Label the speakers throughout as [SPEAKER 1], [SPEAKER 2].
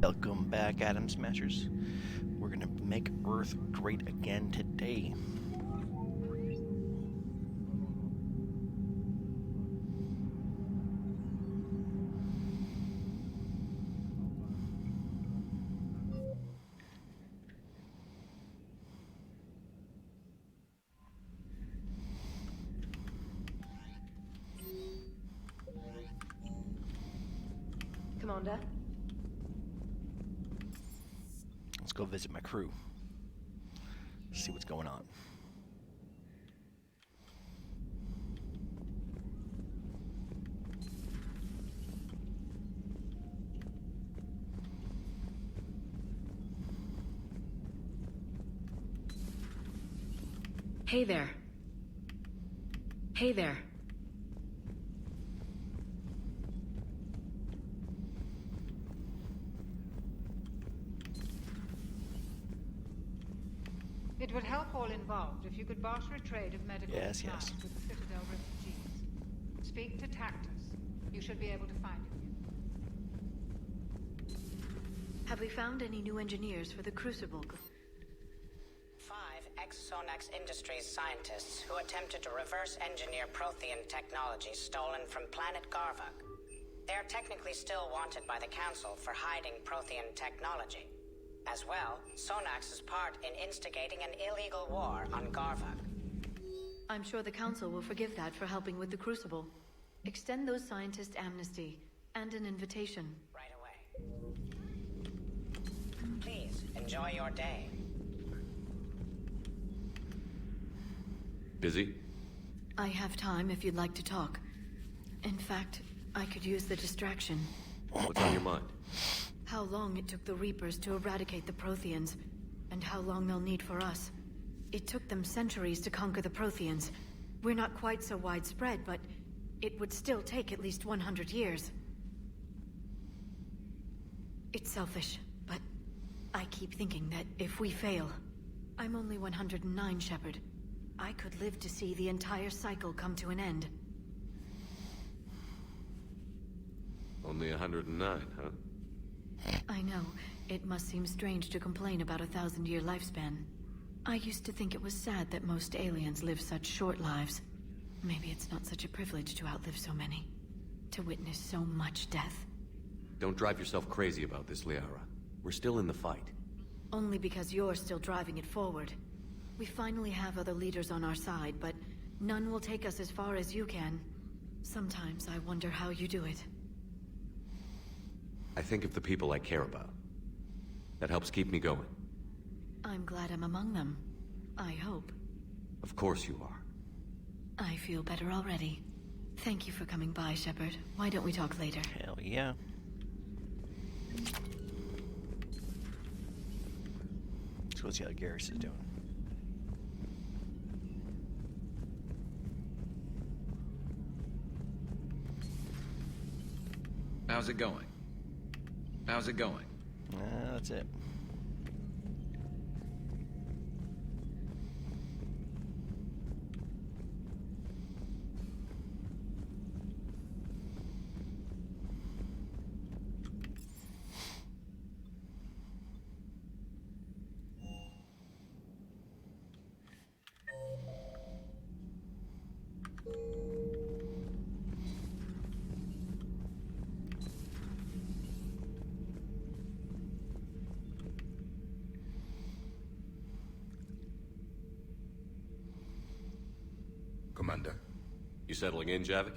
[SPEAKER 1] Welcome back, Atom Smashers. We're gonna make Earth great again today.
[SPEAKER 2] Commander?
[SPEAKER 1] Let's go visit my crew. See what's going on.
[SPEAKER 2] Hey there. Hey there.
[SPEAKER 3] It would help all involved if you could barter a trade of medical supplies with the Citadel refugees. Speak to Tactus. You should be able to find him.
[SPEAKER 2] Have we found any new engineers for the Crucible?
[SPEAKER 4] 5 ex-Sonax Industries scientists who attempted to reverse engineer Prothean technology stolen from planet Garvuk. They are technically still wanted by the Council for hiding Prothean technology. As well, Sonax's part in instigating an illegal war on Garvuk.
[SPEAKER 2] I'm sure the Council will forgive that for helping with the Crucible. Extend those scientists amnesty and an invitation.
[SPEAKER 4] Right away. Please, enjoy your day.
[SPEAKER 5] Busy?
[SPEAKER 2] I have time if you'd like to talk. In fact, I could use the distraction.
[SPEAKER 5] What's on your mind?
[SPEAKER 2] How long it took the Reapers to eradicate the Protheans, and how long they'll need for us. It took them centuries to conquer the Protheans. We're not quite so widespread, but it would still take at least 100 years. It's selfish, but I keep thinking that if we fail... I'm only 109, Shepard. I could live to see the entire cycle come to an end.
[SPEAKER 5] Only 109, huh?
[SPEAKER 2] I know. It must seem strange to complain about a 1,000-year lifespan. I used to think it was sad that most aliens live such short lives. Maybe it's not such a privilege to outlive so many. To witness so much death.
[SPEAKER 5] Don't drive yourself crazy about this, Liara. We're still in the fight.
[SPEAKER 2] Only because you're still driving it forward. We finally have other leaders on our side, but none will take us as far as you can. Sometimes I wonder how you do it.
[SPEAKER 5] I think of the people I care about. That helps keep me going.
[SPEAKER 2] I'm glad I'm among them. I hope.
[SPEAKER 5] Of course you are.
[SPEAKER 2] I feel better already. Thank you for coming by, Shepard. Why don't we talk later?
[SPEAKER 1] Hell yeah. Let's go see how Garrus is doing.
[SPEAKER 6] How's it going? How's it going?
[SPEAKER 1] That's it.
[SPEAKER 7] Commander,
[SPEAKER 5] You settling in, Javik?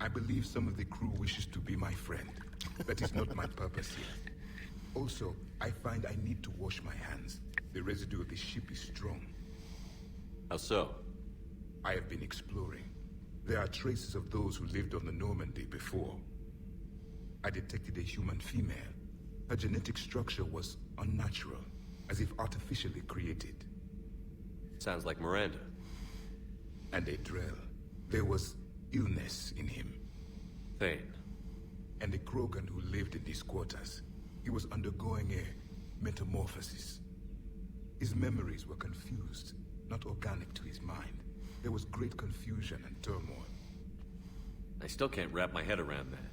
[SPEAKER 7] I believe some of the crew wishes to be my friend. That is not my purpose here. Also, I find I need to wash my hands. The residue of the ship is strong.
[SPEAKER 5] How so?
[SPEAKER 7] I have been exploring. There are traces of those who lived on the Normandy before. I detected a human female. Her genetic structure was unnatural, as if artificially created.
[SPEAKER 5] Sounds like Miranda.
[SPEAKER 7] And a Drell. There was illness in him.
[SPEAKER 5] Thane.
[SPEAKER 7] And a Krogan who lived in these quarters. He was undergoing a metamorphosis. His memories were confused, not organic to his mind. There was great confusion and turmoil.
[SPEAKER 5] I still can't wrap my head around that.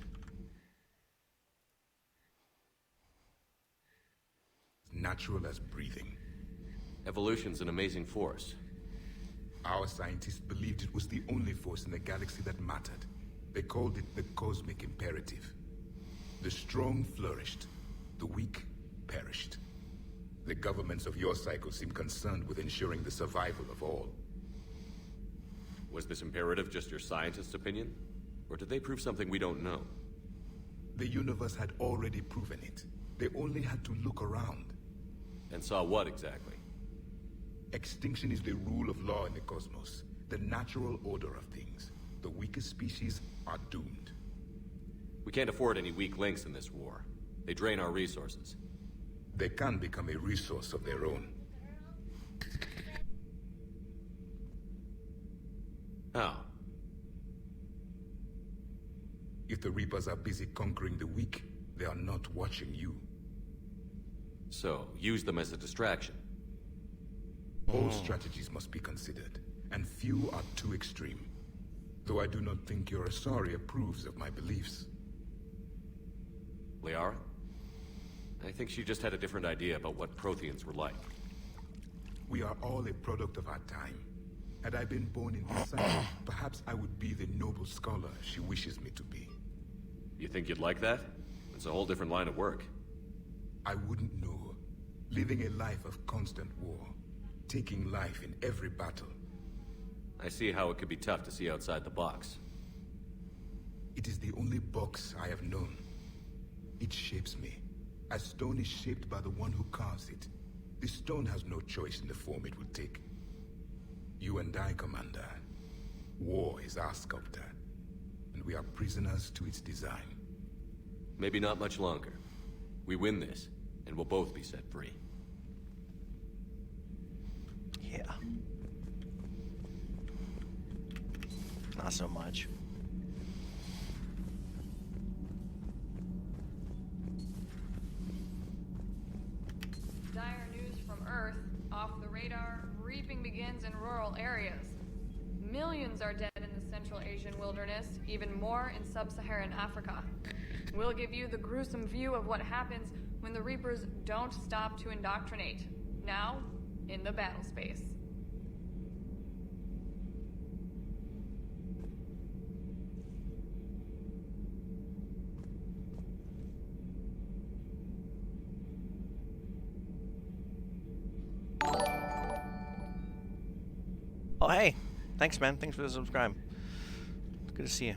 [SPEAKER 7] natural as breathing.
[SPEAKER 5] Evolution's an amazing force.
[SPEAKER 7] Our scientists believed it was the only force in the galaxy that mattered. They called it the cosmic imperative. The strong flourished, the weak perished. The governments of your cycle seem concerned with ensuring the survival of all.
[SPEAKER 5] Was this imperative just your scientist's opinion? Or did they prove something we don't know?
[SPEAKER 7] The universe had already proven it. They only had to look around.
[SPEAKER 5] And saw what exactly?
[SPEAKER 7] Extinction is the rule of law in the cosmos, the natural order of things. The weakest species are doomed.
[SPEAKER 5] We can't afford any weak links in this war. They drain our resources.
[SPEAKER 7] They can become a resource of their own.
[SPEAKER 5] How?
[SPEAKER 7] If the Reapers are busy conquering the weak, they are not watching you.
[SPEAKER 5] So, use them as a distraction.
[SPEAKER 7] All strategies must be considered, and few are too extreme. Though I do not think your Asari approves of my beliefs.
[SPEAKER 5] Liara? I think she just had a different idea about what Protheans were like.
[SPEAKER 7] We are all a product of our time. Had I been born in this cycle, perhaps I would be the noble scholar she wishes me to be.
[SPEAKER 5] You think you'd like that? It's a whole different line of work.
[SPEAKER 7] I wouldn't know. Living a life of constant war. Taking life in every battle.
[SPEAKER 5] I see how it could be tough to see outside the box.
[SPEAKER 7] It is the only box I have known. It shapes me, as stone is shaped by the one who carves it. The stone has no choice in the form it will take. You and I, Commander. War is our sculptor, and we are prisoners to its design.
[SPEAKER 5] Maybe not much longer. We win this, and we'll both be set free.
[SPEAKER 1] Yeah. Not so much.
[SPEAKER 8] Dire news from Earth. Off the radar, reaping begins in rural areas. Millions are dead in the Central Asian wilderness, even more in sub-Saharan Africa. We'll give you the gruesome view of what happens when the Reapers don't stop to indoctrinate. Now, in the battle space.
[SPEAKER 1] Oh, hey. Thanks, man. Thanks for the subscribe. Good to see you.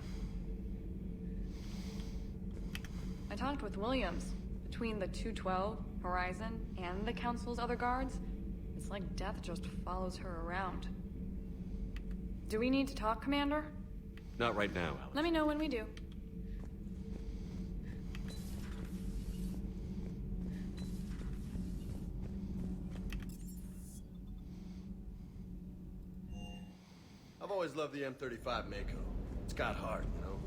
[SPEAKER 8] I talked with Williams. Between the 212, Horizon, and the Council's other guards, it's like death just follows her around. Do we need to talk, Commander?
[SPEAKER 5] Not right now, Alex.
[SPEAKER 8] Let me know when we do.
[SPEAKER 9] I've always loved the M35 Mako. It's got heart, you know?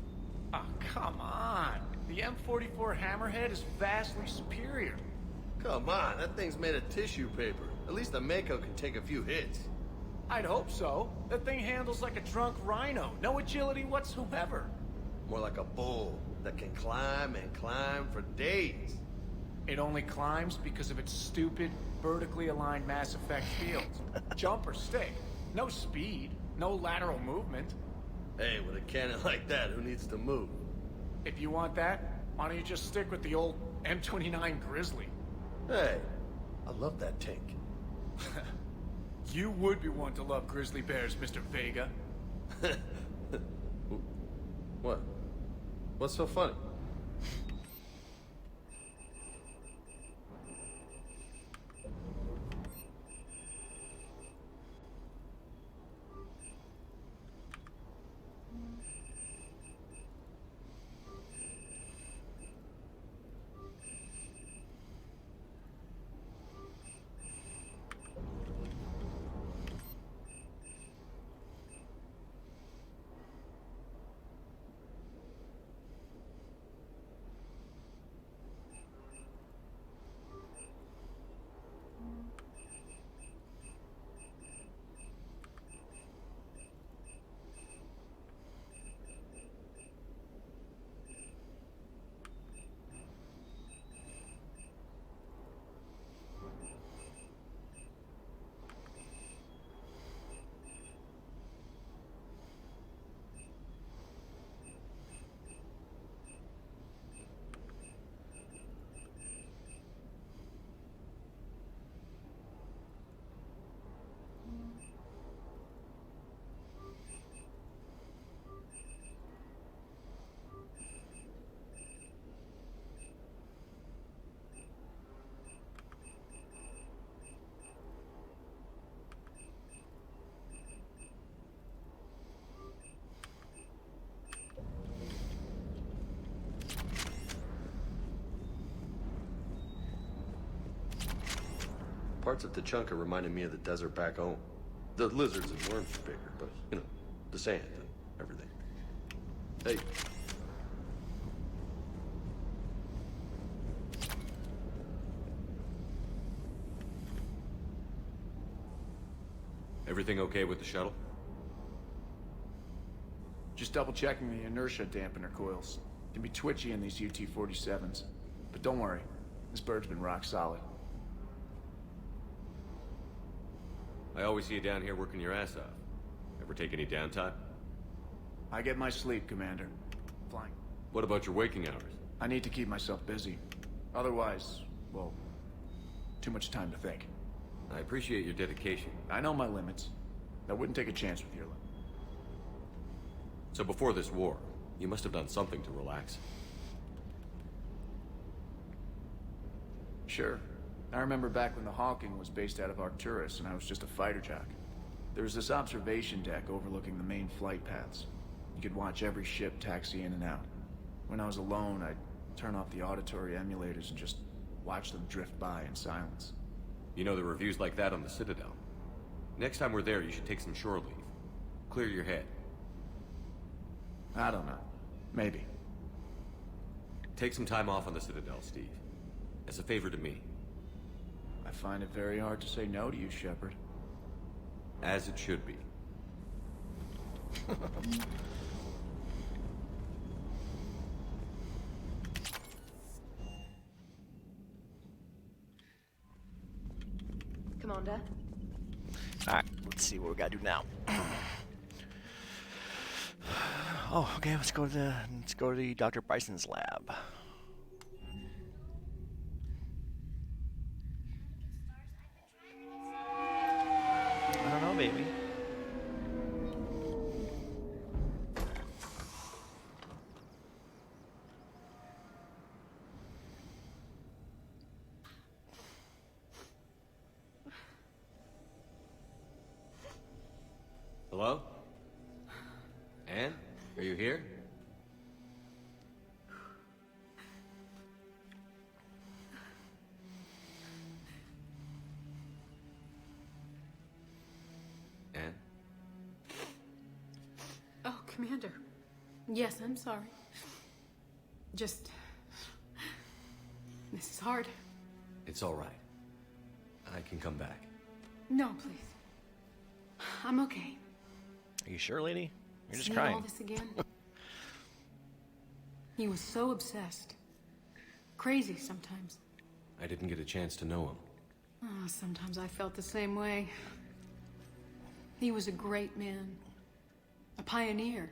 [SPEAKER 10] Oh, come on. The M44 Hammerhead is vastly superior.
[SPEAKER 9] Come on, that thing's made of tissue paper. At least the Mako can take a few hits.
[SPEAKER 10] I'd hope so. That thing handles like a drunk rhino. No agility whatsoever.
[SPEAKER 9] More like a bull that can climb and climb for days.
[SPEAKER 10] It only climbs because of its stupid, vertically aligned Mass Effect fields. Jump or stick. No speed. No lateral movement.
[SPEAKER 9] Hey, with a cannon like that, who needs to move?
[SPEAKER 10] If you want that, why don't you just stick with the old M29 Grizzly?
[SPEAKER 9] Hey, I love that tank.
[SPEAKER 10] You would be one to love grizzly bears, Mr. Vega.
[SPEAKER 9] What? What's so funny? Parts of Tachanka reminded me of the desert back home. The lizards and worms are bigger, but, you know, the sand and everything. Hey.
[SPEAKER 5] Everything okay with the shuttle?
[SPEAKER 10] Just double checking the inertia dampener coils. Can be twitchy in these UT-47s. But don't worry, this bird's been rock solid.
[SPEAKER 5] I always see you down here working your ass off. Ever take any downtime?
[SPEAKER 10] I get my sleep, Commander. Flying.
[SPEAKER 5] What about your waking hours?
[SPEAKER 10] I need to keep myself busy. Otherwise, well, too much time to think.
[SPEAKER 5] I appreciate your dedication.
[SPEAKER 10] I know my limits. I wouldn't take a chance with your limit.
[SPEAKER 5] So before this war, you must have done something to relax.
[SPEAKER 10] Sure. I remember back when the Hawking was based out of Arcturus and I was just a fighter jock. There was this observation deck overlooking the main flight paths. You could watch every ship taxi in and out. When I was alone, I'd turn off the auditory emulators and just watch them drift by in silence.
[SPEAKER 5] You know, the reviews like that on the Citadel. Next time we're there, you should take some shore leave. Clear your head.
[SPEAKER 10] I don't know. Maybe.
[SPEAKER 5] Take some time off on the Citadel, Steve. As a favor to me.
[SPEAKER 10] I find it very hard to say no to you, Shepard.
[SPEAKER 5] As it should be.
[SPEAKER 11] Commander?
[SPEAKER 1] Alright, let's see what we gotta do now. Oh, okay, let's go to the Dr. Bison's lab. I don't know, baby.
[SPEAKER 5] Hello? Anne? Are you here? Anne?
[SPEAKER 2] Oh, Commander. Yes, I'm sorry. Just... This is hard.
[SPEAKER 5] It's all right. I can come back.
[SPEAKER 2] No, please. I'm okay.
[SPEAKER 1] Are you sure, lady? You're just
[SPEAKER 2] Seeing
[SPEAKER 1] crying.
[SPEAKER 2] all this again? He was so obsessed. Crazy sometimes.
[SPEAKER 5] I didn't get a chance to know him.
[SPEAKER 2] Oh, sometimes I felt the same way. He was a great man. A pioneer.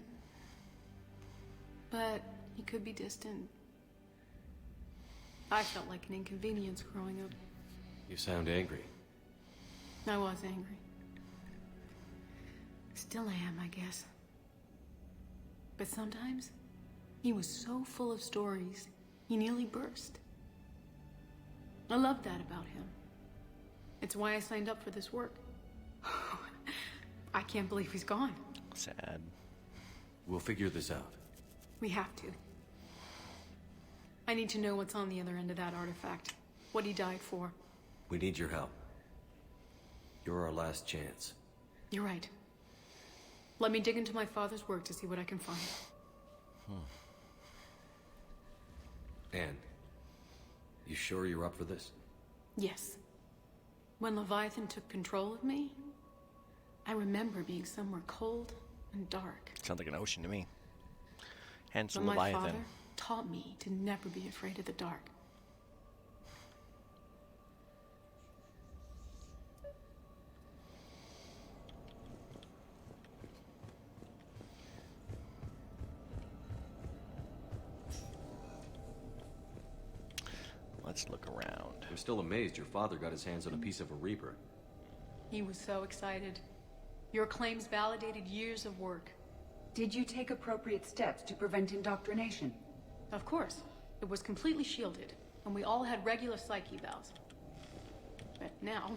[SPEAKER 2] But he could be distant. I felt like an inconvenience growing up.
[SPEAKER 5] You sound angry.
[SPEAKER 2] I was angry. Still am, I guess. But sometimes, he was so full of stories, he nearly burst. I love that about him. It's why I signed up for this work. I can't believe he's gone.
[SPEAKER 1] Sad.
[SPEAKER 5] We'll figure this out.
[SPEAKER 2] We have to. I need to know what's on the other end of that artifact. What he died for.
[SPEAKER 5] We need your help. You're our last chance.
[SPEAKER 2] You're right. Let me dig into my father's work to see what I can find.
[SPEAKER 5] Anne, you sure you're up for this?
[SPEAKER 2] Yes. When Leviathan took control of me, I remember being somewhere cold and dark.
[SPEAKER 1] Sounds like an ocean to me. Hence
[SPEAKER 2] But my
[SPEAKER 1] Leviathan.
[SPEAKER 2] father taught me to never be afraid of the dark.
[SPEAKER 1] Let's look around.
[SPEAKER 5] I'm still amazed your father got his hands on a piece of a Reaper.
[SPEAKER 2] He was so excited. Your claims validated years of work.
[SPEAKER 11] Did you take appropriate steps to prevent indoctrination?
[SPEAKER 2] Of course. It was completely shielded, and we all had regular psyche valves. But now,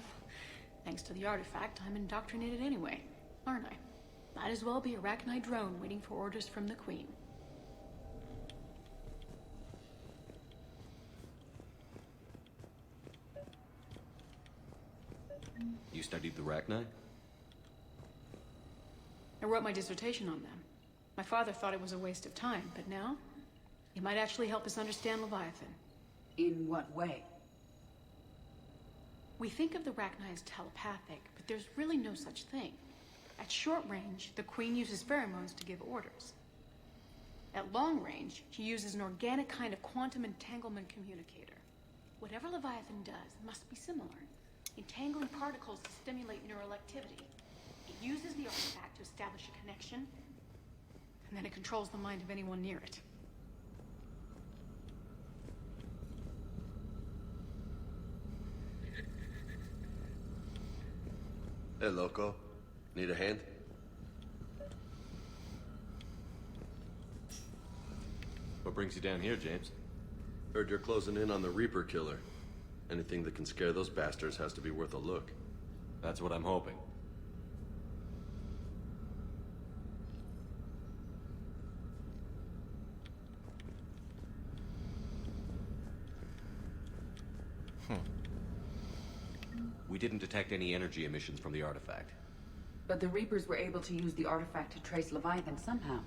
[SPEAKER 2] thanks to the artifact, I'm indoctrinated anyway, aren't I? Might as well be a Arachnite drone waiting for orders from the Queen.
[SPEAKER 5] You studied the Rachni?
[SPEAKER 12] I wrote my dissertation on them. My father thought it was a waste of time, but now, it might actually help us understand Leviathan.
[SPEAKER 11] In what way?
[SPEAKER 12] We think of the Rachni as telepathic, but there's really no such thing. At short range, the Queen uses pheromones to give orders. At long range, she uses an organic kind of quantum entanglement communicator. Whatever Leviathan does must be similar, entangling particles to stimulate neural activity. It uses the artifact to establish a connection, and then it controls the mind of anyone near it.
[SPEAKER 9] Hey, loco. Need a hand?
[SPEAKER 5] What brings you down here, James?
[SPEAKER 9] Heard you're closing in on the Reaper killer. Anything that can scare those bastards has to be worth a look.
[SPEAKER 5] That's what I'm hoping. We didn't detect any energy emissions from the artifact.
[SPEAKER 11] But the Reapers were able to use the artifact to trace Leviathan somehow.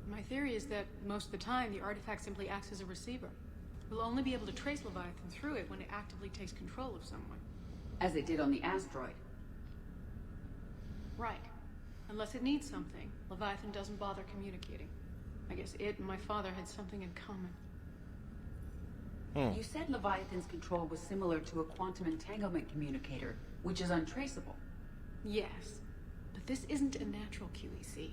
[SPEAKER 12] My theory is that most of the time, the artifact simply acts as a receiver. We'll only be able to trace Leviathan through it when it actively takes control of someone.
[SPEAKER 11] As it did on the asteroid.
[SPEAKER 12] Right. Unless it needs something, Leviathan doesn't bother communicating. I guess it and my father had something in common.
[SPEAKER 11] You said Leviathan's control was similar to a quantum entanglement communicator, which is untraceable.
[SPEAKER 12] Yes, but this isn't a natural QEC.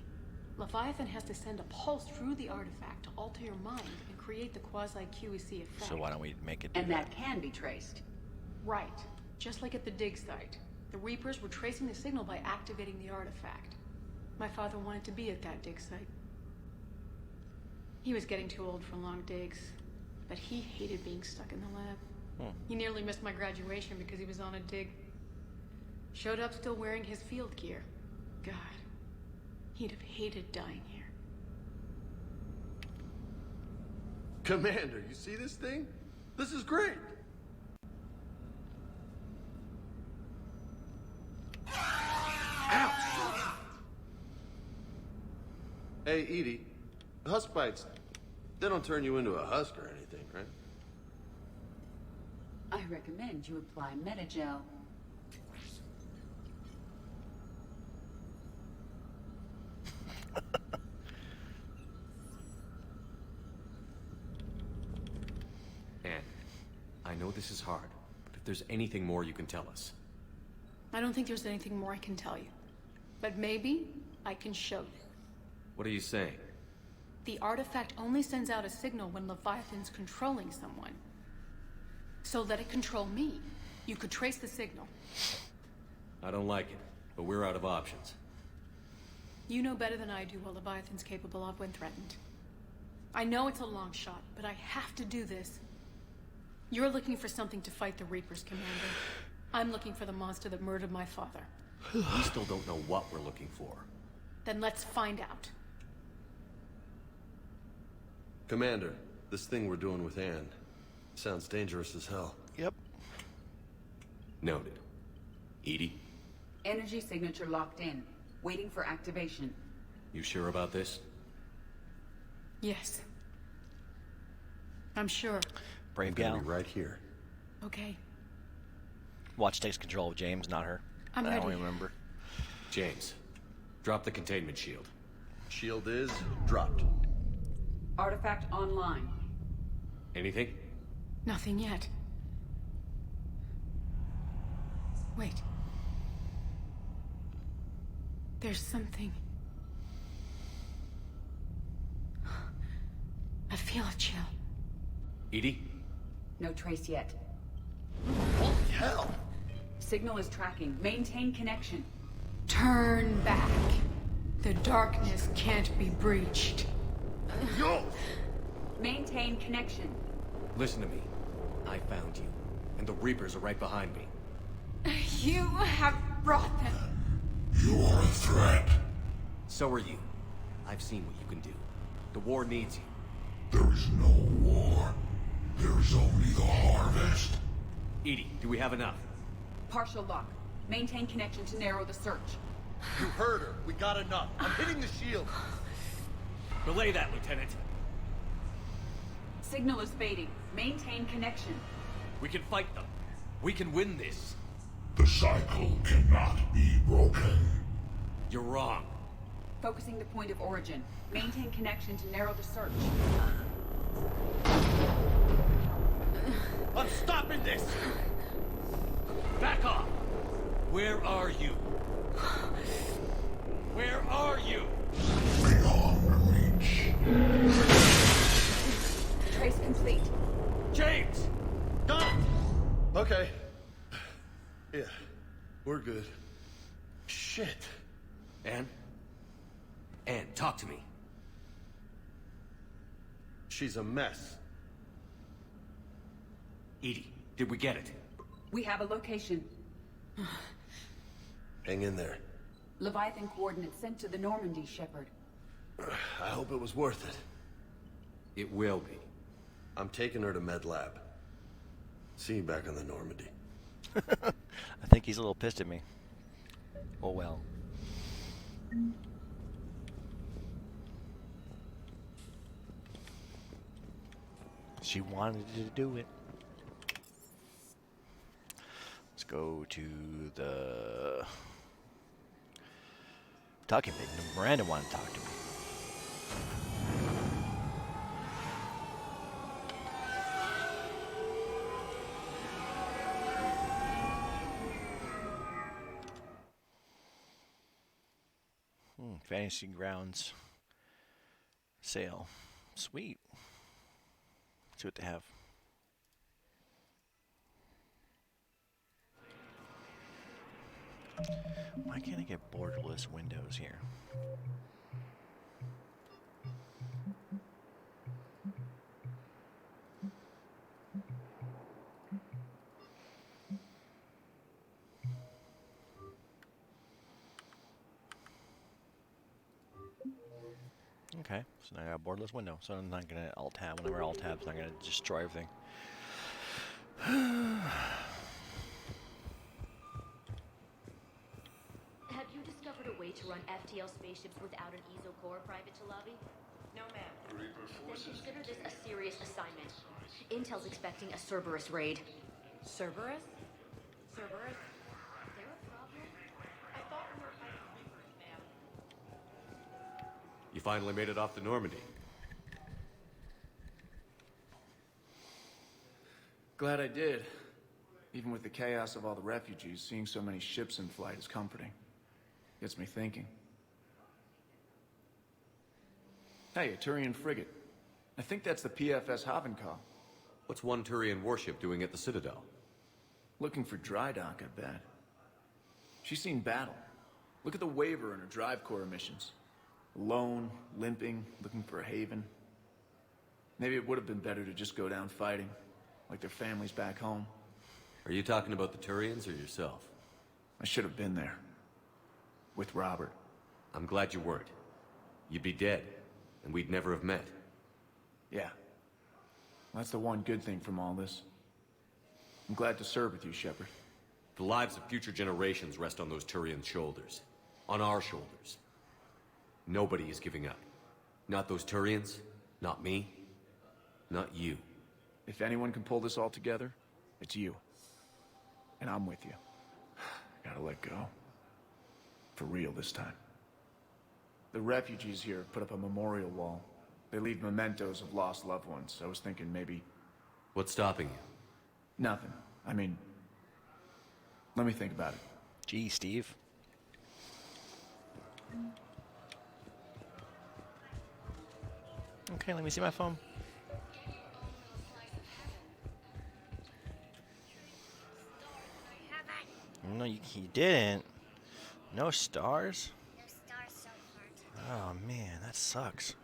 [SPEAKER 12] Leviathan has to send a pulse through the artifact to alter your mind and create the quasi-QEC effect.
[SPEAKER 1] So why don't we make it do
[SPEAKER 11] And that can be traced.
[SPEAKER 12] Right. Just like at the dig site. The Reapers were tracing the signal by activating the artifact. My father wanted to be at that dig site. He was getting too old for long digs, but he hated being stuck in the lab. He nearly missed my graduation because he was on a dig. Showed up still wearing his field gear. God, he'd have hated dying here.
[SPEAKER 9] Commander, you see this thing? This is great! Ouch! Hey, Edie, husk bites, they don't turn you into a husk or anything, right?
[SPEAKER 11] I recommend you apply Metagel.
[SPEAKER 5] Anne, I know this is hard, but if there's anything more you can tell us.
[SPEAKER 12] I don't think there's anything more I can tell you. But maybe I can show you.
[SPEAKER 5] What are you saying?
[SPEAKER 12] The artifact only sends out a signal when Leviathan's controlling someone. So let it control me. You could trace the signal.
[SPEAKER 5] I don't like it, but we're out of options.
[SPEAKER 12] You know better than I do what Leviathan's capable of when threatened. I know it's a long shot, but I have to do this. You're looking for something to fight the Reapers, Commander. I'm looking for the monster that murdered my father.
[SPEAKER 5] We still don't know what we're looking for.
[SPEAKER 12] Then let's find out.
[SPEAKER 9] Commander, this thing we're doing with Anne sounds dangerous as hell.
[SPEAKER 1] Yep.
[SPEAKER 5] Noted. Edie?
[SPEAKER 11] Energy signature locked in. Waiting for activation.
[SPEAKER 5] You sure about this?
[SPEAKER 12] Yes. I'm sure.
[SPEAKER 1] Brave
[SPEAKER 9] Gonna
[SPEAKER 1] gal.
[SPEAKER 9] be right here.
[SPEAKER 12] Okay.
[SPEAKER 1] Watch takes control of James, not her.
[SPEAKER 12] I'm
[SPEAKER 1] I
[SPEAKER 12] ready.
[SPEAKER 1] don't remember.
[SPEAKER 5] James, drop the containment shield.
[SPEAKER 9] Shield is dropped.
[SPEAKER 11] Artifact online.
[SPEAKER 5] Anything?
[SPEAKER 12] Nothing yet. Wait. There's something. I feel a chill.
[SPEAKER 5] Edie?
[SPEAKER 11] No trace yet.
[SPEAKER 1] Holy hell!
[SPEAKER 11] Signal is tracking. Maintain connection.
[SPEAKER 12] Turn back. The darkness can't be breached.
[SPEAKER 9] Yo!
[SPEAKER 11] Maintain connection.
[SPEAKER 5] Listen to me. I found you, and the Reapers are right behind me.
[SPEAKER 12] You have brought them.
[SPEAKER 7] You are a threat.
[SPEAKER 5] So are you. I've seen what you can do. The war needs you.
[SPEAKER 7] There is no war. There is only the harvest.
[SPEAKER 5] Edie, do we have enough?
[SPEAKER 11] Partial lock. Maintain connection to narrow the search.
[SPEAKER 13] You heard her. We got enough. I'm hitting the shield.
[SPEAKER 14] Relay that, Lieutenant.
[SPEAKER 11] Signal is fading. Maintain connection.
[SPEAKER 14] We can fight them. We can win this.
[SPEAKER 15] The cycle cannot be broken.
[SPEAKER 14] You're wrong.
[SPEAKER 11] Focusing the point of origin. Maintain connection to narrow the search.
[SPEAKER 14] I'm stopping this! Back off! Where are you? Where are you?
[SPEAKER 15] Beyond reach.
[SPEAKER 11] Trace complete.
[SPEAKER 14] James!
[SPEAKER 13] Got it! Okay. Yeah, we're good. Shit.
[SPEAKER 14] Anne? Anne, talk to me.
[SPEAKER 13] She's a mess.
[SPEAKER 14] Edie, did we get it?
[SPEAKER 11] We have a location.
[SPEAKER 13] Hang in there.
[SPEAKER 11] Leviathan coordinates sent to the Normandy, Shepard.
[SPEAKER 13] I hope it was worth it.
[SPEAKER 14] It will be.
[SPEAKER 13] I'm taking her to Med Lab. See you back on the Normandy.
[SPEAKER 1] I think he's a little pissed at me. Oh well. She wanted to do it. Let's go to the talking pit. Miranda wanted to talk to me. Fantasy Grounds sale. Sweet. Let's see what they have. Why can't I get borderless windows here? Okay, so now I got a borderless window, so I'm not gonna alt-tab. Whenever alt-tab, I'm not gonna destroy everything.
[SPEAKER 16] Have you discovered a way to run FTL spaceships without an ESO core private to lobby? No, ma'am. Then consider this a serious assignment. Intel's expecting a Cerberus raid. Cerberus? Cerberus? Is there a problem? I thought we were fighting Reapers, ma'am.
[SPEAKER 5] You finally made it off the Normandy.
[SPEAKER 10] Glad I did. Even with the chaos of all the refugees, seeing so many ships in flight is comforting. Gets me thinking. Hey, a Turian frigate. I think that's the PFS Havenkal.
[SPEAKER 5] What's one Turian warship doing at the Citadel?
[SPEAKER 10] Looking for dry dock, I bet. She's seen battle. Look at the waiver in her drive core missions. Alone, limping, looking for a haven. Maybe it would have been better to just go down fighting, like their families back home.
[SPEAKER 5] Are you talking about the Turians or yourself?
[SPEAKER 10] I should have been there. With Robert.
[SPEAKER 5] I'm glad you weren't. You'd be dead, and we'd never have met.
[SPEAKER 10] Yeah. That's the one good thing from all this. I'm glad to serve with you, Shepard.
[SPEAKER 5] The lives of future generations rest on those Turian shoulders. On our shoulders. Nobody is giving up. Not those Turians, not me, not you.
[SPEAKER 10] If anyone can pull this all together, it's you. And I'm with you. Gotta let go. For real this time. The refugees here put up a memorial wall. They leave mementos of lost loved ones. I was thinking maybe...
[SPEAKER 5] What's stopping you?
[SPEAKER 10] Nothing. I mean... Let me think about it.
[SPEAKER 1] Gee, Steve. Okay, let me see my phone. No, you didn't. No stars?
[SPEAKER 17] No stars so far.
[SPEAKER 1] Oh man, that sucks.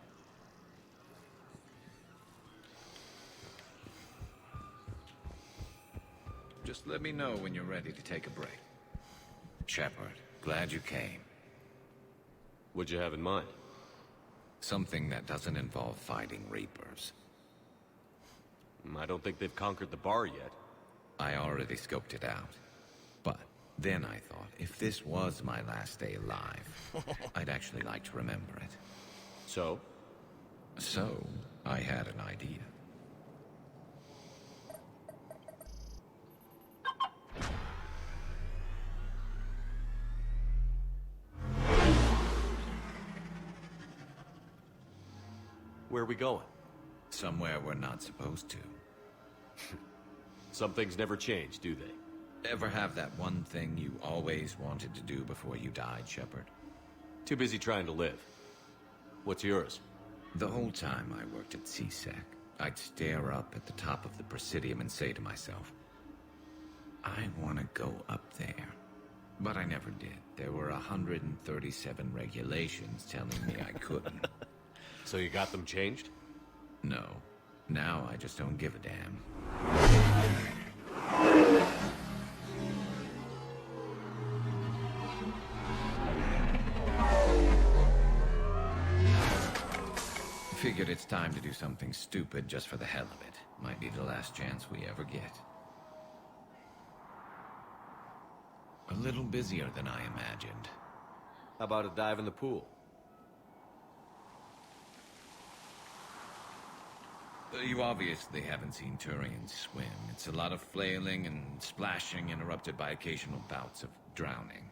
[SPEAKER 6] Just let me know when you're ready to take a break. Shepard, glad you came.
[SPEAKER 5] What'd you have in mind?
[SPEAKER 6] Something that doesn't involve fighting Reapers.
[SPEAKER 5] I don't think they've conquered the bar yet.
[SPEAKER 6] I already scoped it out. But Then I thought, if this was my last day alive, I'd actually like to remember it.
[SPEAKER 5] So?
[SPEAKER 6] So, I had an idea.
[SPEAKER 5] Where are we going?
[SPEAKER 6] Somewhere we're not supposed to.
[SPEAKER 5] Some things never change, do they?
[SPEAKER 6] Ever have that one thing you always wanted to do before you died, Shepard?
[SPEAKER 5] Too busy trying to live. What's yours?
[SPEAKER 6] The whole time I worked at CSEC, I'd stare up at the top of the Presidium and say to myself, I want to go up there. But I never did. There were 137 regulations telling me I couldn't.
[SPEAKER 5] So you got them changed?
[SPEAKER 6] No. Now I just don't give a damn. Figured it's time to do something stupid just for the hell of it. Might be the last chance we ever get. A little busier than I imagined.
[SPEAKER 5] How about a dive in the pool?
[SPEAKER 6] You obviously haven't seen Turians swim. It's a lot of flailing and splashing, interrupted by occasional bouts of drowning.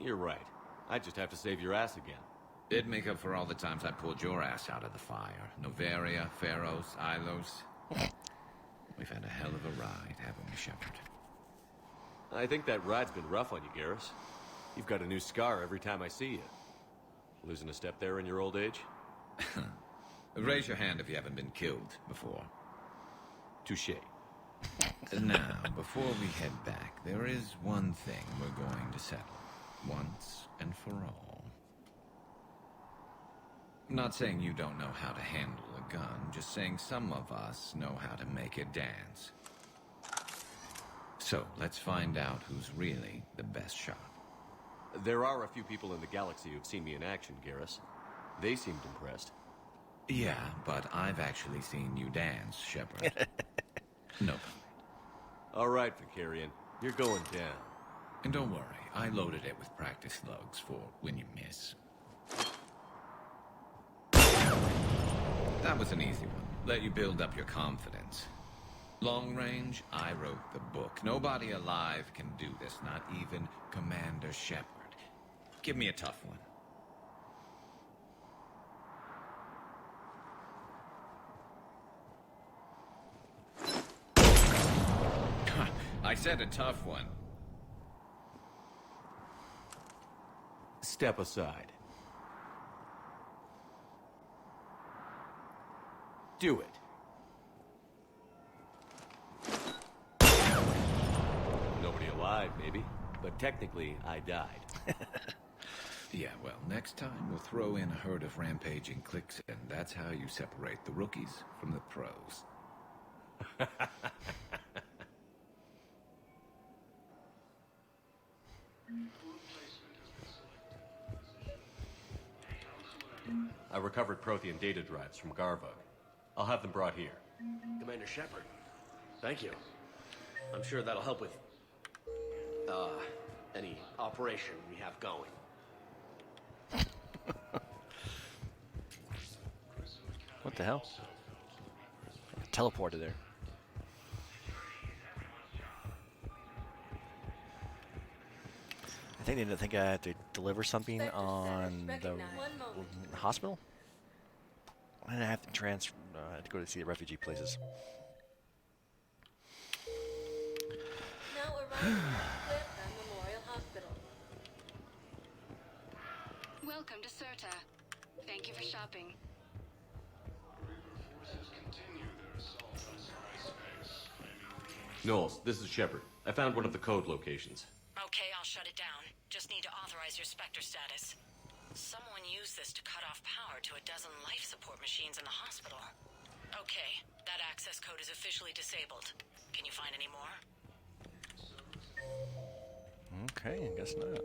[SPEAKER 5] You're right. I just have to save your ass again.
[SPEAKER 6] It'd make up for all the times I pulled your ass out of the fire. Novaria, Pharos, Ilos. We've had a hell of a ride, haven't we, Shepard?
[SPEAKER 5] I think that ride's been rough on you, Garrus. You've got a new scar every time I see you. Losing a step there in your old age?
[SPEAKER 6] Raise your hand if you haven't been killed before.
[SPEAKER 5] Touché.
[SPEAKER 6] Now, before we head back, there is one thing we're going to settle. Once and for all. I'm not saying you don't know how to handle a gun, just saying some of us know how to make it dance. So, let's find out who's really the best shot.
[SPEAKER 5] There are a few people in the galaxy who've seen me in action, Garrus. They seemed impressed.
[SPEAKER 6] Yeah, but I've actually seen you dance, Shepard. Nope.
[SPEAKER 5] All right, Vicarian. You're going down.
[SPEAKER 6] And don't worry, I loaded it with practice slugs for when you miss. That was an easy one. Let you build up your confidence. Long range, I wrote the book. Nobody alive can do this, not even Commander Shepard. Give me a tough one. I said a tough one.
[SPEAKER 5] Step aside. Do it. Nobody alive, maybe. But technically, I died.
[SPEAKER 6] Yeah, well, next time we'll throw in a herd of rampaging cliques, and that's how you separate the rookies from the pros.
[SPEAKER 5] I recovered Prothean data drives from Garvug. I'll have them brought here.
[SPEAKER 14] Commander Shepard, thank you. I'm sure that'll help with, any operation we have going.
[SPEAKER 1] What the hell? Teleported there. I think they didn't think I had to deliver something on the hospital. I have to I have to go to see the refugee places.
[SPEAKER 18] Now arriving at Clifton Memorial Hospital.
[SPEAKER 19] Welcome to Serta. Thank you for shopping.
[SPEAKER 5] Knowles, this is Shepard. I found one of the code locations.
[SPEAKER 4] Okay, I'll shut it down. Just need to authorize your Spectre status. Someone used this to cut off power to a dozen life support machines in the hospital. Okay, that access code is officially disabled. Can you find any more?
[SPEAKER 1] Okay, I guess not.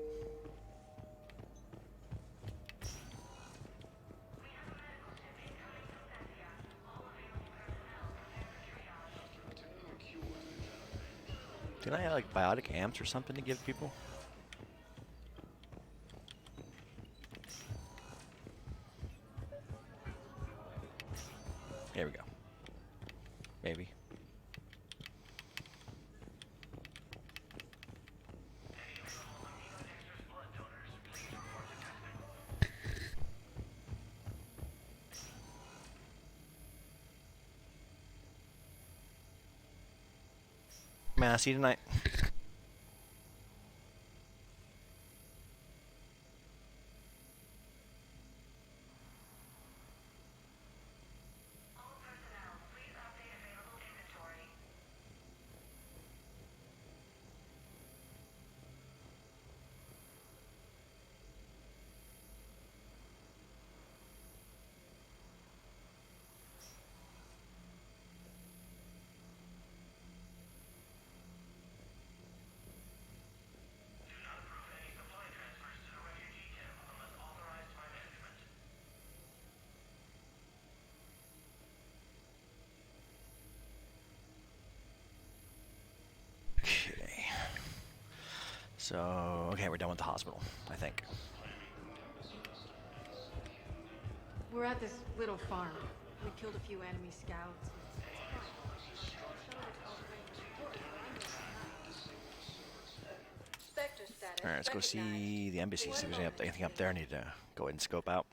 [SPEAKER 1] Didn't I have like biotic amps or something to give people? Here we go. Maybe. Man, I'll see you tonight. Okay. So, okay, we're done with the hospital, I think.
[SPEAKER 12] We're at this little farm. We killed a few enemy scouts.
[SPEAKER 18] Spectre status.
[SPEAKER 1] Alright, let's go see the embassy, see if there's anything up there I need to go ahead and scope out.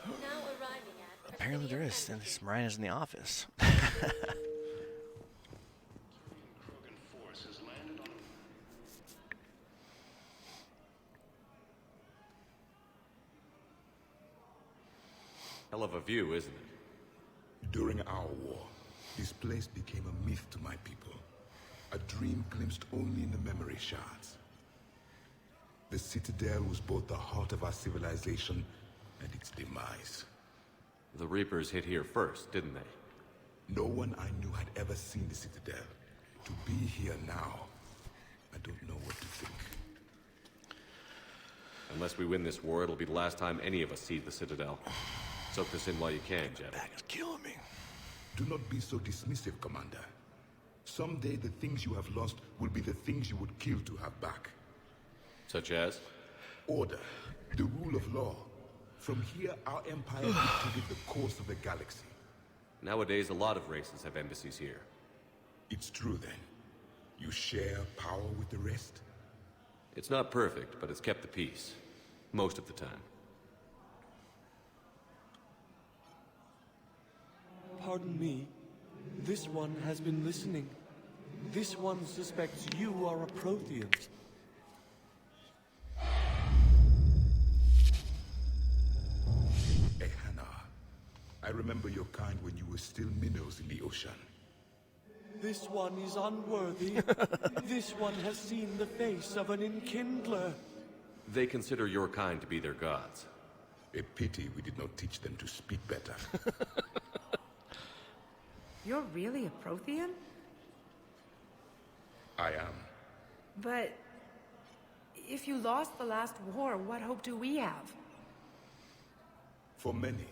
[SPEAKER 18] Now arriving at
[SPEAKER 1] Apparently there is, since Mirana's in the office.
[SPEAKER 5] Hell of a view, isn't it?
[SPEAKER 7] During our war, this place became a myth to my people. A dream glimpsed only in the memory shards. The Citadel was both the heart of our civilization and its demise.
[SPEAKER 5] The Reapers hit here first, didn't they?
[SPEAKER 7] No one I knew had ever seen the Citadel. To be here now, I don't know what to think.
[SPEAKER 5] Unless we win this war, it'll be the last time any of us see the Citadel. Soak this in while you can, Jeb.
[SPEAKER 1] Back is killing me.
[SPEAKER 7] Do not be so dismissive, Commander. Someday the things you have lost will be the things you would kill to have back.
[SPEAKER 5] Such as?
[SPEAKER 7] Order, the rule of law. From here, our empire dictated the course of the galaxy.
[SPEAKER 5] Nowadays, a lot of races have embassies here.
[SPEAKER 7] It's true, then. You share power with the rest?
[SPEAKER 5] It's not perfect, but it's kept the peace. Most of the time.
[SPEAKER 20] Pardon me. This one has been listening. This one suspects you are a Prothean.
[SPEAKER 7] Ehana, I remember your kind when you were still minnows in the ocean.
[SPEAKER 20] This one is unworthy. This one has seen the face of an enkindler.
[SPEAKER 5] They consider your kind to be their gods.
[SPEAKER 7] A pity we did not teach them to speak better.
[SPEAKER 21] You're really a Prothean?
[SPEAKER 7] I am.
[SPEAKER 21] But if you lost the last war, what hope do we have?
[SPEAKER 7] For many,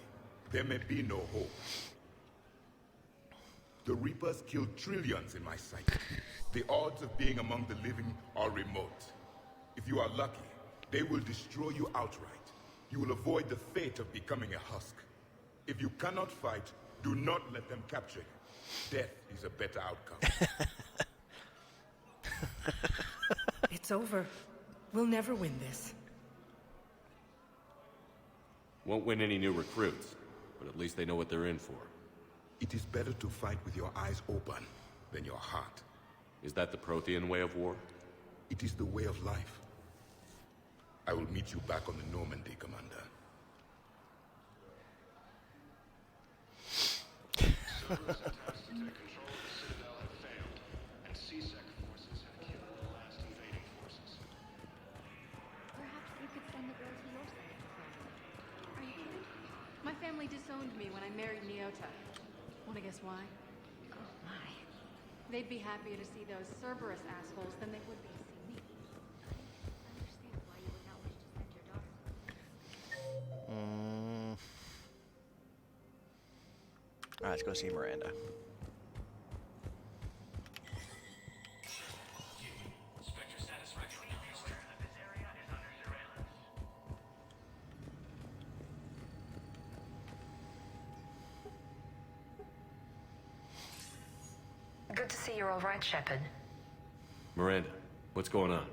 [SPEAKER 7] there may be no hope. The Reapers killed trillions in my sight. The odds of being among the living are remote. If you are lucky, they will destroy you outright. You will avoid the fate of becoming a husk. If you cannot fight, do not let them capture you. Death is a better outcome.
[SPEAKER 21] It's over. We'll never win this.
[SPEAKER 5] Won't win any new recruits, but at least they know what they're in for.
[SPEAKER 7] It is better to fight with your eyes open than your heart.
[SPEAKER 5] Is that the Prothean way of war?
[SPEAKER 7] It is the way of life. I will meet you back on the Normandy, Commander.
[SPEAKER 12] Perhaps you could send the girl to your side of the family. Are you kidding? My family disowned me when I married Nyota. Want to guess why?
[SPEAKER 21] Oh my.
[SPEAKER 12] They'd be happier to see those Cerberus assholes than they would be to see me.
[SPEAKER 16] I understand why you would not wish to send your daughter.
[SPEAKER 1] Alright, let's go see Miranda.
[SPEAKER 3] see you're all right, Shepard.
[SPEAKER 5] Miranda, what's going on?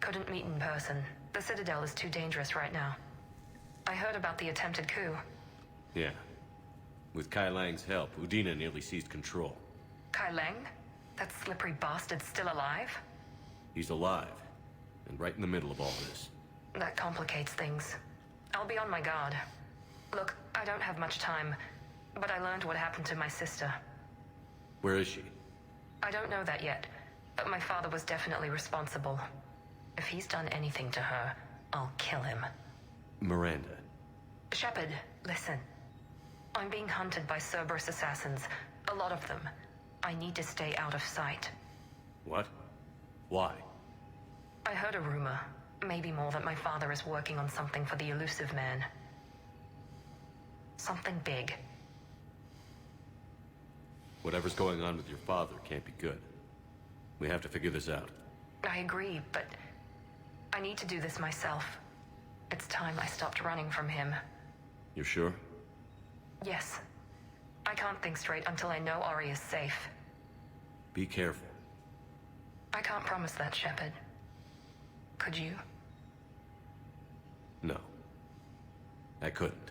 [SPEAKER 3] Couldn't meet in person. The Citadel is too dangerous right now. I heard about the attempted coup.
[SPEAKER 5] Yeah. With Kai Lang's help, Udina nearly seized control.
[SPEAKER 3] Kai Lang? That slippery bastard's still alive?
[SPEAKER 5] He's alive, and right in the middle of all this.
[SPEAKER 3] That complicates things. I'll be on my guard. Look, I don't have much time, but I learned what happened to my sister.
[SPEAKER 5] Where is she?
[SPEAKER 3] I don't know that yet, but my father was definitely responsible. If he's done anything to her, I'll kill him.
[SPEAKER 5] Miranda.
[SPEAKER 3] Shepard, listen. I'm being hunted by Cerberus assassins. A lot of them. I need to stay out of sight.
[SPEAKER 5] What? Why?
[SPEAKER 3] I heard a rumor, maybe more, that my father is working on something for the elusive man. Something big.
[SPEAKER 5] Whatever's going on with your father can't be good. We have to figure this out.
[SPEAKER 3] I agree, but I need to do this myself. It's time I stopped running from him.
[SPEAKER 5] You're sure?
[SPEAKER 3] Yes. I can't think straight until I know Ori is safe.
[SPEAKER 5] Be careful.
[SPEAKER 3] I can't promise that, Shepard. Could you?
[SPEAKER 5] No. I couldn't.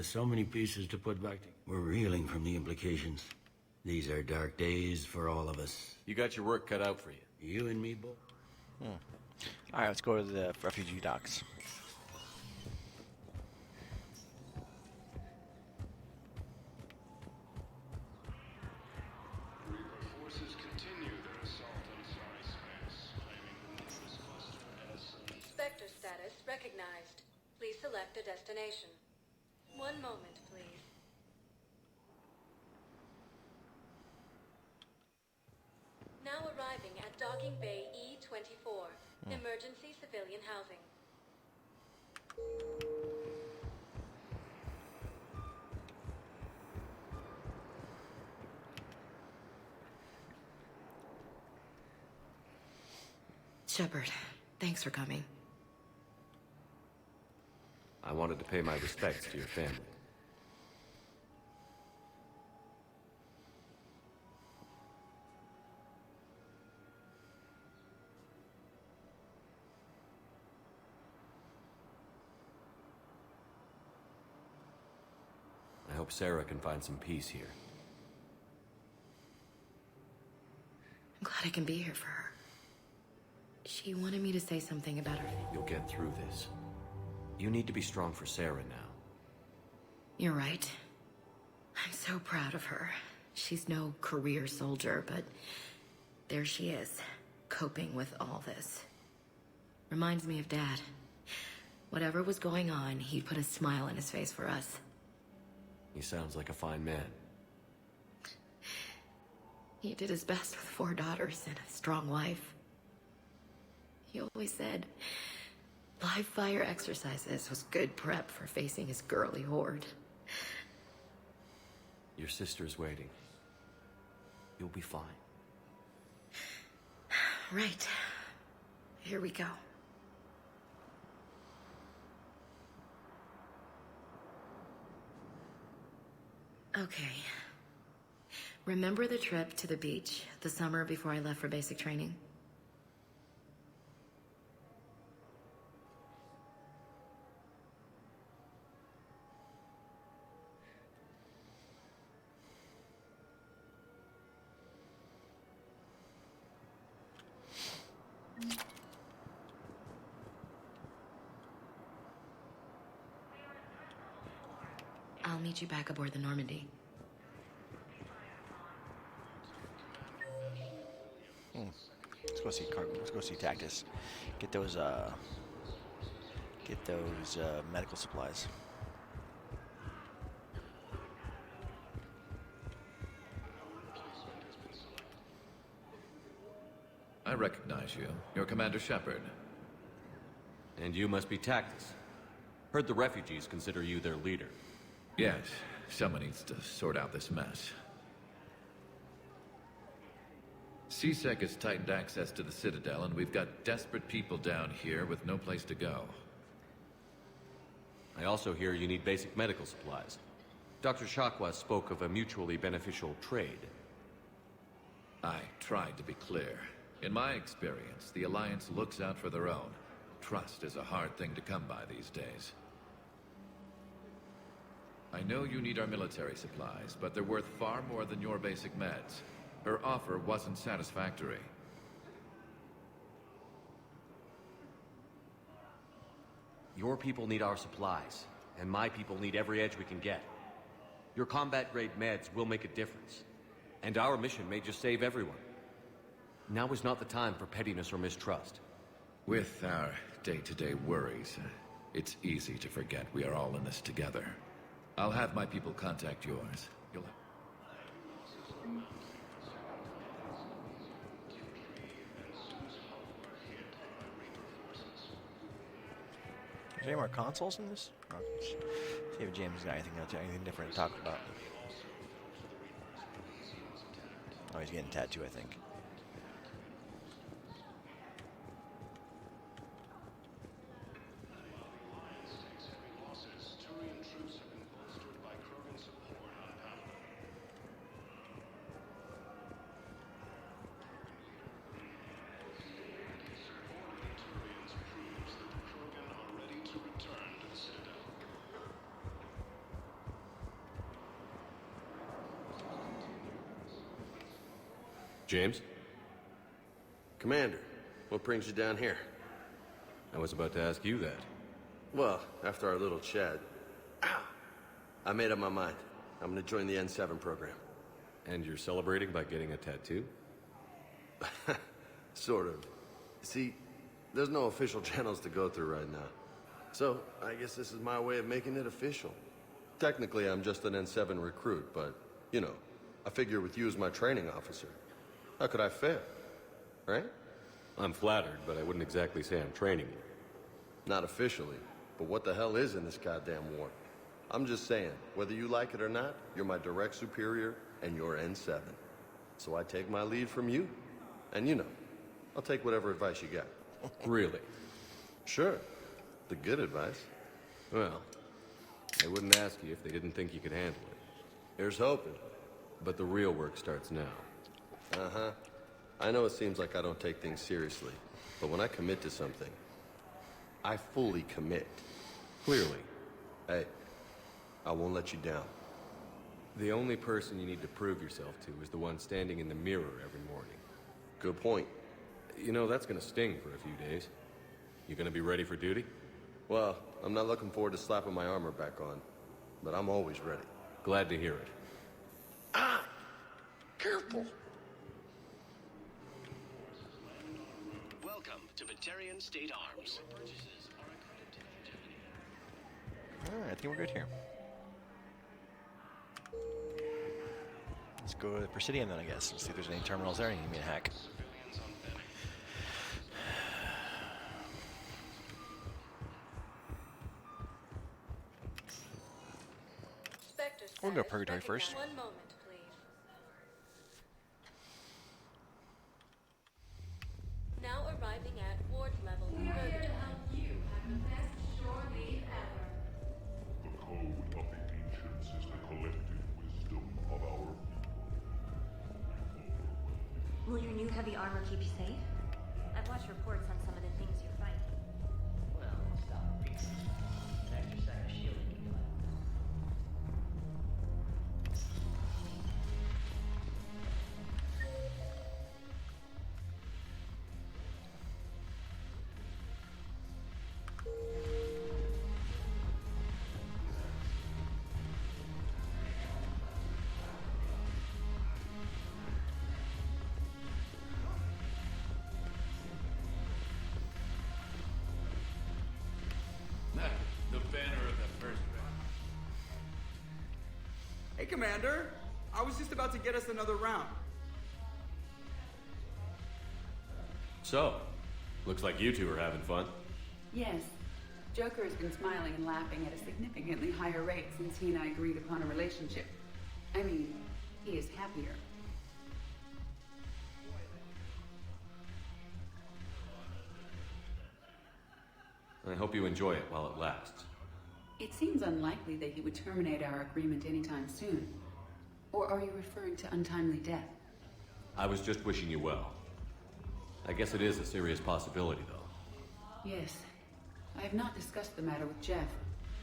[SPEAKER 22] So many pieces to put back together. We're reeling from the implications. These are dark days for all of us.
[SPEAKER 5] You got your work cut out for you.
[SPEAKER 22] You and me both.
[SPEAKER 1] Alright, let's go to the refugee docks.
[SPEAKER 18] Spectre status recognized. Please select a destination. One moment, please. Now arriving at Docking Bay E-24, emergency civilian housing.
[SPEAKER 23] Shepard, thanks for coming.
[SPEAKER 5] I wanted to pay my respects to your family. I hope Sarah can find some peace here.
[SPEAKER 23] I'm glad I can be here for her. She wanted me to say something about her.
[SPEAKER 5] You'll get through this. You need to be strong for Sarah now.
[SPEAKER 23] You're right. I'm so proud of her. She's no career soldier, but there she is, coping with all this. Reminds me of Dad. Whatever was going on, he'd put a smile on his face for us.
[SPEAKER 5] He sounds like a fine man.
[SPEAKER 23] He did his best with 4 daughters and a strong wife. He always said live fire exercises was good prep for facing his girly horde.
[SPEAKER 5] Your sister's waiting. You'll be fine.
[SPEAKER 23] Right. Here we go. Okay. Remember the trip to the beach the summer before I left for basic training? I'll meet you back aboard the Normandy.
[SPEAKER 1] Let's go see Let's go see Tactus. Get those medical supplies.
[SPEAKER 2] I recognize you. You're Commander Shepard.
[SPEAKER 5] And you must be Tactus. Heard the refugees consider you their leader.
[SPEAKER 2] Yes, someone needs to sort out this mess. CSEC has tightened access to the Citadel, and we've got desperate people down here with no place to go.
[SPEAKER 5] I also hear you need basic medical supplies. Dr. Shakwa spoke of a mutually beneficial trade.
[SPEAKER 2] I tried to be clear. In my experience, the Alliance looks out for their own. Trust is a hard thing to come by these days. I know you need our military supplies, but they're worth far more than your basic meds. Her offer wasn't satisfactory.
[SPEAKER 5] Your people need our supplies, and my people need every edge we can get. Your combat-grade meds will make a difference, and our mission may just save everyone. Now is not the time for pettiness or mistrust.
[SPEAKER 2] With our day-to-day worries, it's easy to forget we are all in this together. I'll have my people contact yours. You'll have...
[SPEAKER 1] Is there any more consoles in this? Oh, see if James got anything different to talk about. Oh, he's getting a tattoo, I think.
[SPEAKER 5] James?
[SPEAKER 13] Commander, what brings you down here?
[SPEAKER 5] I was about to ask you that.
[SPEAKER 13] Well, after our little chat, I made up my mind. I'm gonna join the N7 program.
[SPEAKER 5] And you're celebrating by getting a tattoo?
[SPEAKER 13] Sort of. See, there's no official channels to go through right now. So, I guess this is my way of making it official. Technically, I'm just an N7 recruit, but, you know, I figure with you as my training officer, how could I fail? Right?
[SPEAKER 5] I'm flattered, but I wouldn't exactly say I'm training you.
[SPEAKER 13] Not officially, but what the hell is in this goddamn war? I'm just saying, whether you like it or not, you're my direct superior, and you're N7. So I take my lead from you. And you know, I'll take whatever advice you got.
[SPEAKER 5] Really?
[SPEAKER 13] Sure. The good advice.
[SPEAKER 5] Well, they wouldn't ask you if they didn't think you could handle it.
[SPEAKER 13] Here's hoping.
[SPEAKER 5] But the real work starts now.
[SPEAKER 13] Uh-huh. I know it seems like I don't take things seriously, but when I commit to something, I fully commit.
[SPEAKER 5] Clearly.
[SPEAKER 13] Hey, I won't let you down.
[SPEAKER 5] The only person you need to prove yourself to is the one standing in the mirror every morning.
[SPEAKER 13] Good point.
[SPEAKER 5] You know, that's gonna sting for a few days. You gonna be ready for duty?
[SPEAKER 13] Well, I'm not looking forward to slapping my armor back on, but I'm always ready.
[SPEAKER 5] Glad to hear it.
[SPEAKER 13] Ah! Careful!
[SPEAKER 14] Welcome to Batarian State Arms.
[SPEAKER 1] Alright, I think we're good here. Let's go to the Presidium then, I guess. Let's see if there's any terminals there you need me to hack. We'll go Purgatory first.
[SPEAKER 18] 1 moment, please. Now arriving at ward level Purgatory.
[SPEAKER 15] The code of the ancients is the collective wisdom of our people.
[SPEAKER 16] Will your new heavy armor keep you safe? I've watched reports on some of the things you're fighting.
[SPEAKER 8] Well, stop reading. Exercise shielding.
[SPEAKER 9] Hey, Commander. I was just about to get us another round.
[SPEAKER 5] So, looks like you two are having fun.
[SPEAKER 10] Yes. Joker has been smiling and laughing at a significantly higher rate since he and I agreed upon a relationship. I mean, he is happier.
[SPEAKER 5] I hope you enjoy it while it lasts.
[SPEAKER 10] It seems unlikely that he would terminate our agreement anytime soon. Or are you referring to untimely death?
[SPEAKER 5] I was just wishing you well. I guess it is a serious possibility, though.
[SPEAKER 10] Yes. I have not discussed the matter with Jeff,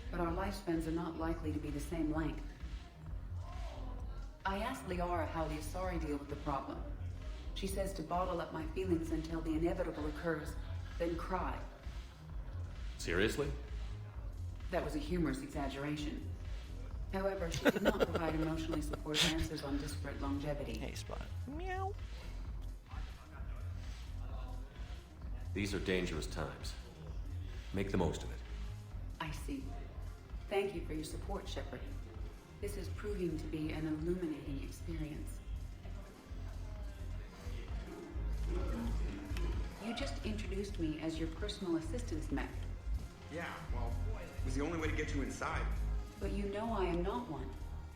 [SPEAKER 10] but our lifespans are not likely to be the same length. I asked Liara how the Asari deal with the problem. She says to bottle up my feelings until the inevitable occurs, then cry.
[SPEAKER 5] Seriously?
[SPEAKER 10] That was a humorous exaggeration. However, she did not provide emotionally supportive answers on disparate longevity.
[SPEAKER 1] Hey, Spot. Meow.
[SPEAKER 5] These are dangerous times. Make the most of it.
[SPEAKER 10] I see. Thank you for your support, Shepard. This is proving to be an illuminating experience. You just introduced me as your personal assistance mech.
[SPEAKER 9] Yeah, well, it was the only way to get you inside.
[SPEAKER 10] But you know I am not one.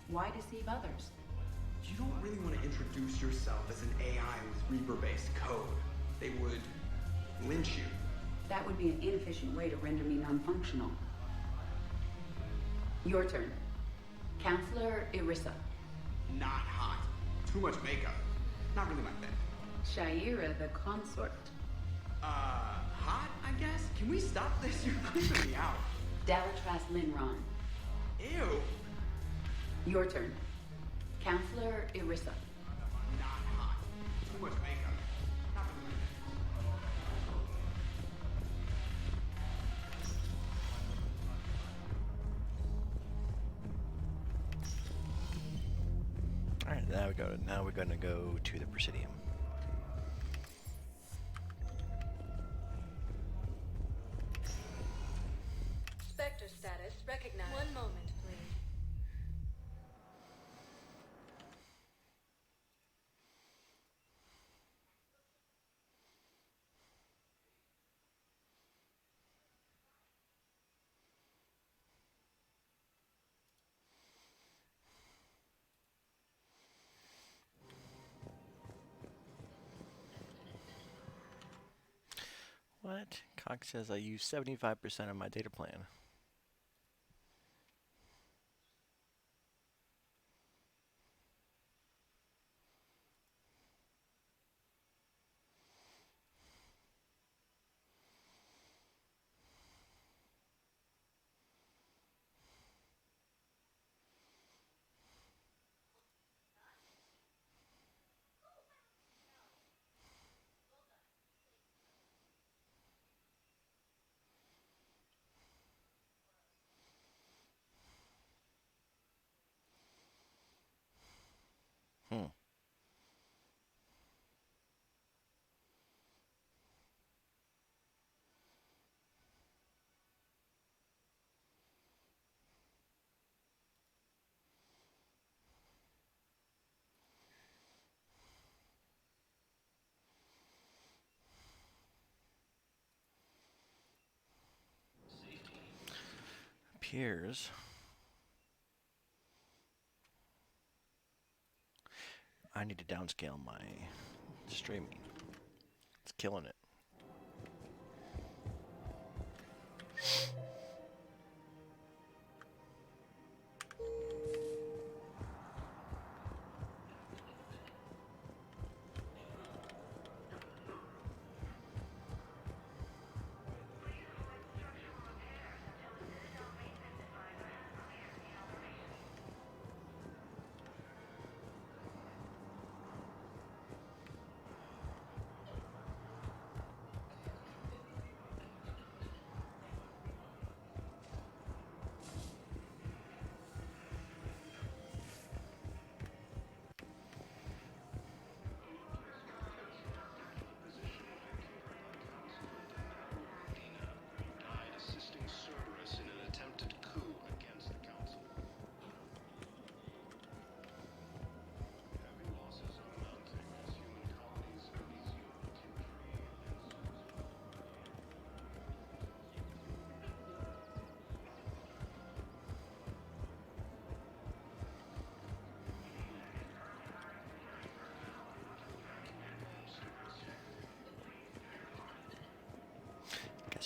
[SPEAKER 10] Why deceive others?
[SPEAKER 9] You don't really want to introduce yourself as an AI with Reaper-based code. They would lynch you.
[SPEAKER 10] That would be an inefficient way to render me non-functional. Your turn. Counselor Irissa.
[SPEAKER 9] Not hot. Too much makeup. Not really my thing.
[SPEAKER 10] Shaira the consort.
[SPEAKER 9] Hot, I guess? Can we stop this? You're creeping me out.
[SPEAKER 10] Dalatras Linron.
[SPEAKER 9] Ew.
[SPEAKER 10] Your turn. Counselor Irissa.
[SPEAKER 9] Not hot. Too much makeup. Not really
[SPEAKER 1] All right, now we go. Now we're going to go to the Presidium.
[SPEAKER 18] Spectre status recognized. One moment, please.
[SPEAKER 1] What? Cox says I use 75% of my data plan. Hmm. Appears I need to downscale my streaming. It's killing it.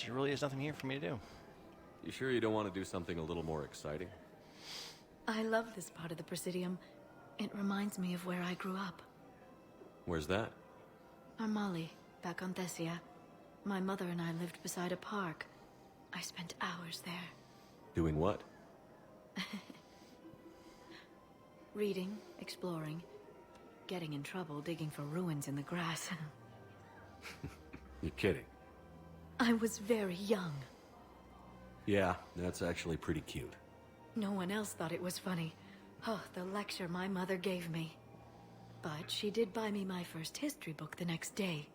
[SPEAKER 1] There really is nothing here for me to do.
[SPEAKER 5] You sure you don't want to do something a little more exciting?
[SPEAKER 23] I love this part of the Presidium. It reminds me of where I grew up.
[SPEAKER 5] Where's that?
[SPEAKER 23] Armali, back on Thessia. My mother and I lived beside a park. I spent hours there.
[SPEAKER 5] Doing what?
[SPEAKER 23] Reading, exploring, getting in trouble digging for ruins in the grass.
[SPEAKER 5] You're kidding.
[SPEAKER 23] I was very young.
[SPEAKER 5] Yeah, that's actually pretty cute.
[SPEAKER 23] No one else thought it was funny. Oh, the lecture my mother gave me. But she did buy me my first history book the next day.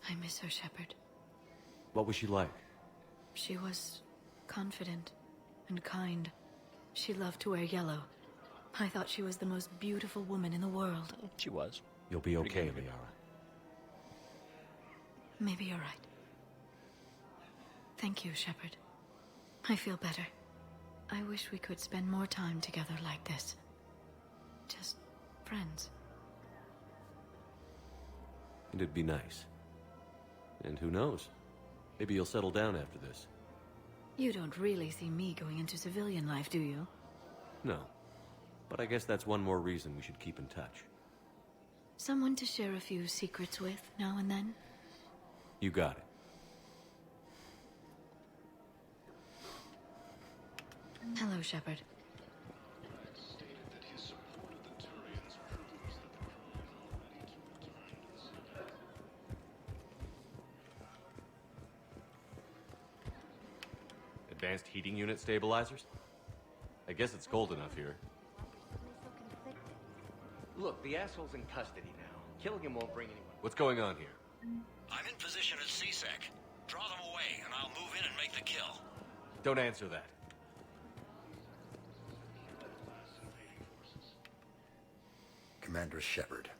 [SPEAKER 23] I miss her, Shepard.
[SPEAKER 5] What was she like?
[SPEAKER 23] She was confident and kind. She loved to wear yellow. I thought she was the most beautiful woman in the world.
[SPEAKER 1] She was.
[SPEAKER 5] You'll be okay, Liara.
[SPEAKER 23] Maybe you're right. Thank you, Shepard. I feel better. I wish we could spend more time together like this. Just friends.
[SPEAKER 5] It'd be nice. And who knows? Maybe you'll settle down after this.
[SPEAKER 23] You don't really see me going into civilian life, do you?
[SPEAKER 5] No. But I guess that's one more reason we should keep in touch.
[SPEAKER 23] Someone to share a few secrets with now and then?
[SPEAKER 5] You got it.
[SPEAKER 23] Hello, Shepard.
[SPEAKER 5] Advanced heating unit stabilizers? I guess it's cold enough here.
[SPEAKER 6] Look, the asshole's in custody now. Killing him won't bring anyone.
[SPEAKER 5] What's going on here?
[SPEAKER 22] I'm in position at CSEC. Draw them away, and I'll move in and make the kill.
[SPEAKER 5] Don't answer that.
[SPEAKER 11] Commander Shepard.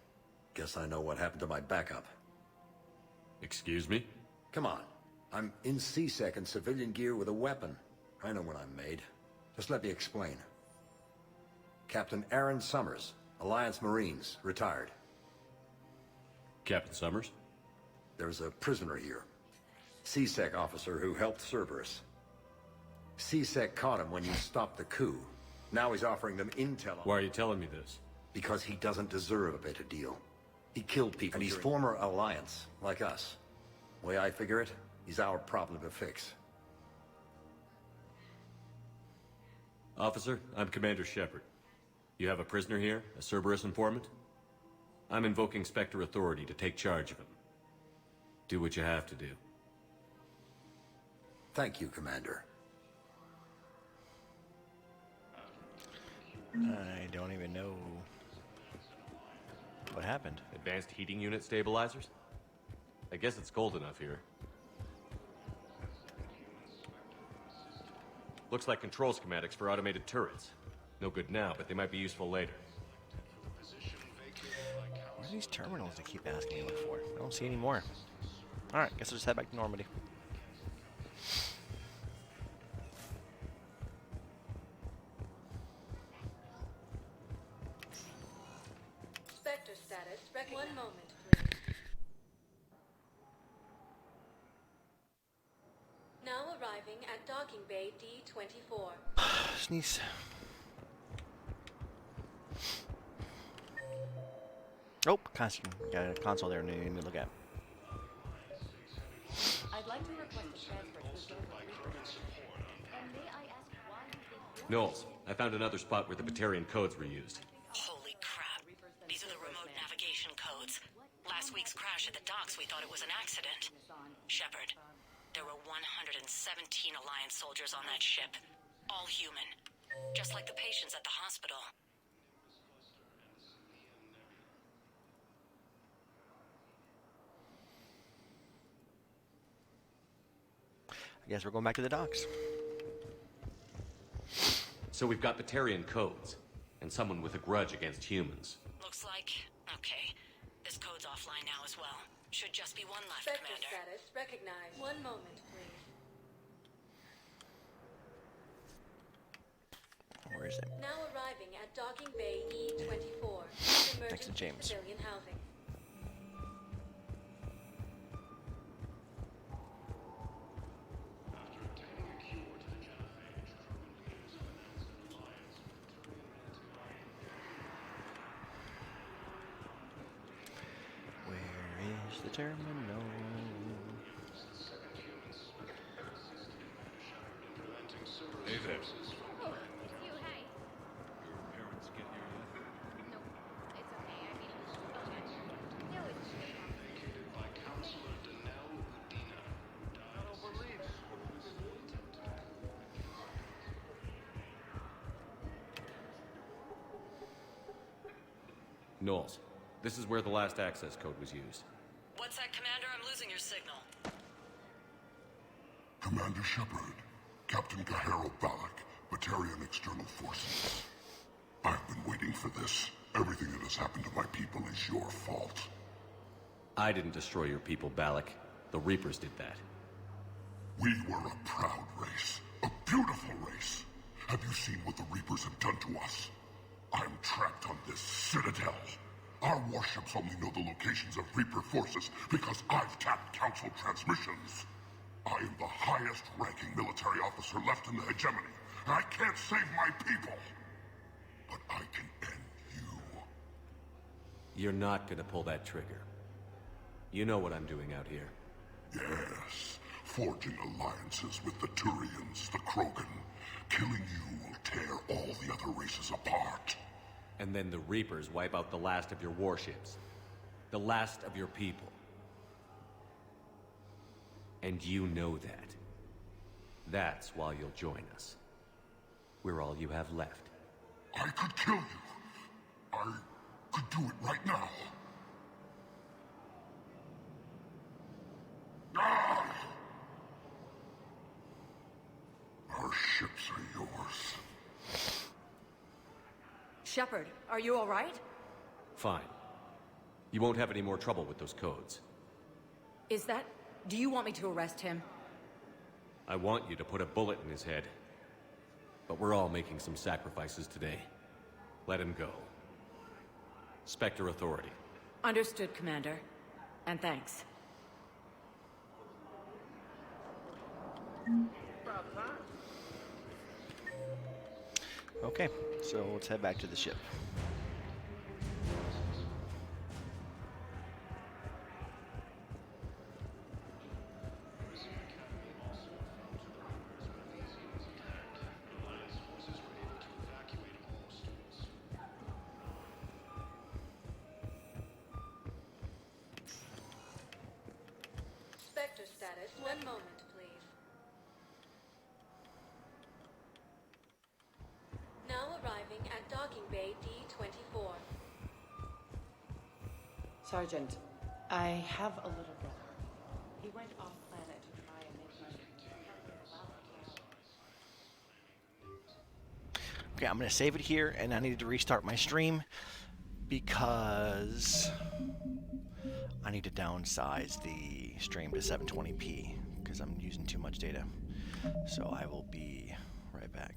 [SPEAKER 11] Guess I know what happened to my backup.
[SPEAKER 5] Excuse me?
[SPEAKER 11] Come on. I'm in CSEC in civilian gear with a weapon. I know what I'm made. Just let me explain. Captain Aaron Summers, Alliance Marines, retired.
[SPEAKER 5] Captain Summers?
[SPEAKER 11] There's a prisoner here. CSEC officer who helped Cerberus. CSEC caught him when you stopped the coup. Now he's offering them intel.
[SPEAKER 5] Why are you telling me this?
[SPEAKER 11] Because he doesn't deserve a better deal. He killed people. And he's former Alliance, like us. Way I figure it, he's our problem to fix.
[SPEAKER 5] Officer, I'm Commander Shepard. You have a prisoner here, a Cerberus informant? I'm invoking Spectre authority to take charge of him. Do what you have to do.
[SPEAKER 11] Thank you, Commander.
[SPEAKER 1] I don't even know what happened.
[SPEAKER 5] Advanced heating unit stabilizers? I guess it's cold enough here. Looks like control schematics for automated turrets. No good now, but they might be useful later.
[SPEAKER 1] What are these terminals they keep asking me to look for? I don't see any more. Alright, guess I'll just head back to Normandy.
[SPEAKER 18] Spectre status recognized. 1 moment, please. Now arriving at docking bay D-24.
[SPEAKER 1] Sneeze. Oh, got a console there. Need to look at.
[SPEAKER 16] I'd like to request a transfer to the zone of reproduction. And may I ask why you think
[SPEAKER 5] Knowles, I found another spot where the Batarian codes were used.
[SPEAKER 17] Holy crap. These are the remote navigation codes. Last week's crash at the docks, we thought it was an accident. Shepard, there were 117 Alliance soldiers on that ship. All human. Just like the patients at the hospital.
[SPEAKER 1] I guess we're going back to the docks.
[SPEAKER 5] So we've got Batarian codes, and someone with a grudge against humans.
[SPEAKER 17] Looks like... Okay. This code's offline now as well. Should just be one left,
[SPEAKER 18] Spectre
[SPEAKER 17] Commander.
[SPEAKER 18] status recognized. 1 moment, please.
[SPEAKER 1] Where is it?
[SPEAKER 18] Now arriving at docking bay E-24.
[SPEAKER 1] Next to James.
[SPEAKER 18] Civilian housing.
[SPEAKER 1] the terminal.
[SPEAKER 2] Hey there.
[SPEAKER 4] Oh, it's you, hey.
[SPEAKER 2] Your parents get here yet?
[SPEAKER 4] No, it's okay. I mean, no, it's
[SPEAKER 15] Vacated by Counselor Danelle Udina.
[SPEAKER 6] No beliefs.
[SPEAKER 5] Knowles, this is where the last access code was used.
[SPEAKER 17] What's that, Commander? I'm losing your signal.
[SPEAKER 15] Commander Shepard, Captain Gahero Balak, Batarian External Forces. I've been waiting for this. Everything that has happened to my people is your fault.
[SPEAKER 5] I didn't destroy your people, Balak. The Reapers did that.
[SPEAKER 15] We were a proud race. A beautiful race. Have you seen what the Reapers have done to us? I'm trapped on this citadel. Our warships only know the locations of Reaper forces because I've tapped Council transmissions. I am the highest-ranking military officer left in the hegemony, and I can't save my people. But I can end you.
[SPEAKER 5] You're not gonna pull that trigger. You know what I'm doing out here.
[SPEAKER 15] Yes, forging alliances with the Turians, the Krogan. Killing you will tear all the other races apart.
[SPEAKER 5] And then the Reapers wipe out the last of your warships. The last of your people. And you know that. That's why you'll join us. We're all you have left.
[SPEAKER 15] I could kill you. I could do it right now. Ah! Our ships are yours.
[SPEAKER 3] Shepard, are you all right?
[SPEAKER 5] Fine. You won't have any more trouble with those codes.
[SPEAKER 3] Is that... Do you want me to arrest him?
[SPEAKER 5] I want you to put a bullet in his head. But we're all making some sacrifices today. Let him go. Spectre Authority.
[SPEAKER 3] Understood, Commander. And thanks.
[SPEAKER 1] Okay, so let's head back to the ship.
[SPEAKER 18] Spectre status. 1 moment, please. Now arriving at docking bay D-24.
[SPEAKER 21] Sergeant, I have a little brother. He went off planet to try and make money.
[SPEAKER 1] Okay, I'm going to save it here, and I need to restart my stream because I need to downsize the stream to 720p because I'm using too much data. So I will be right back.